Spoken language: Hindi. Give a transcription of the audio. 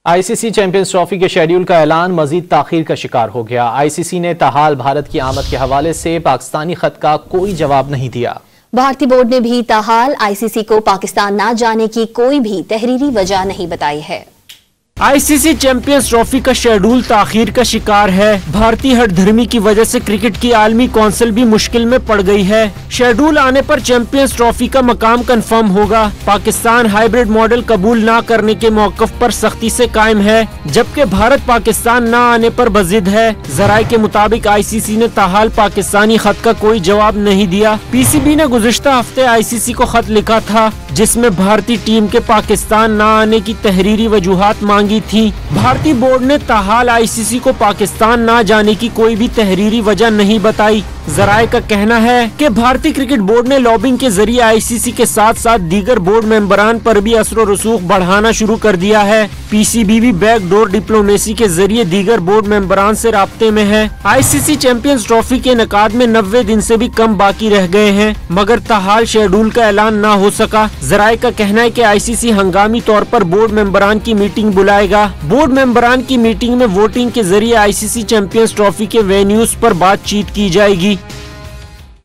आईसीसी चैंपियंस ट्रॉफी के शेड्यूल का ऐलान मजीद ताखीर का शिकार हो गया। आईसीसी ने ताहाल भारत की आमद के हवाले से पाकिस्तानी खत का कोई जवाब नहीं दिया। भारतीय बोर्ड ने भी ताहाल आईसीसी को पाकिस्तान न जाने की कोई भी तहरीरी वजह नहीं बताई है। आईसीसी चैंपियंस ट्रॉफी का शेड्यूल ताखीर का शिकार है। भारतीय हठधर्मी की वजह से क्रिकेट की आलमी कौंसिल भी मुश्किल में पड़ गई है। शेड्यूल आने पर चैंपियंस ट्रॉफी का मकाम कंफर्म होगा। पाकिस्तान हाइब्रिड मॉडल कबूल न करने के मौकफ पर सख्ती से कायम है, जबकि भारत पाकिस्तान न आने पर बजिद है। जराये के मुताबिक आईसीसी ने ताहाल पाकिस्तानी खत का कोई जवाब नहीं दिया। पीसीबी ने गुज़िश्ता हफ्ते आईसीसी को खत लिखा था, जिसमें भारतीय टीम के पाकिस्तान न आने की तहरीरी वजूहात मांगी थी। भारतीय बोर्ड ने ताहाल आईसीसी को पाकिस्तान न जाने की कोई भी तहरीरी वजह नहीं बताई। जराये का कहना है कि भारतीय क्रिकेट बोर्ड ने लॉबिंग के जरिए आईसीसी के साथ साथ दीगर बोर्ड मेंबरान पर भी असर और रसूख बढ़ाना शुरू कर दिया है। पीसीबी भी बैकडोर डिप्लोमेसी के जरिए दीगर बोर्ड मेंबरान से राब्ते में है। आईसीसी चैंपियंस ट्रॉफी के इनेकाद में 90 दिन से भी कम बाकी रह गए हैं, मगर ताहाल शेड्यूल का ऐलान न हो सका। जराये का कहना है कि आईसीसी हंगामी तौर पर बोर्ड मेंबरान की मीटिंग बुलाएगा। बोर्ड मेंबरान की मीटिंग में वोटिंग के जरिए आईसीसी चैंपियंस ट्रॉफी के वेन्यूज पर बातचीत की जाएगी।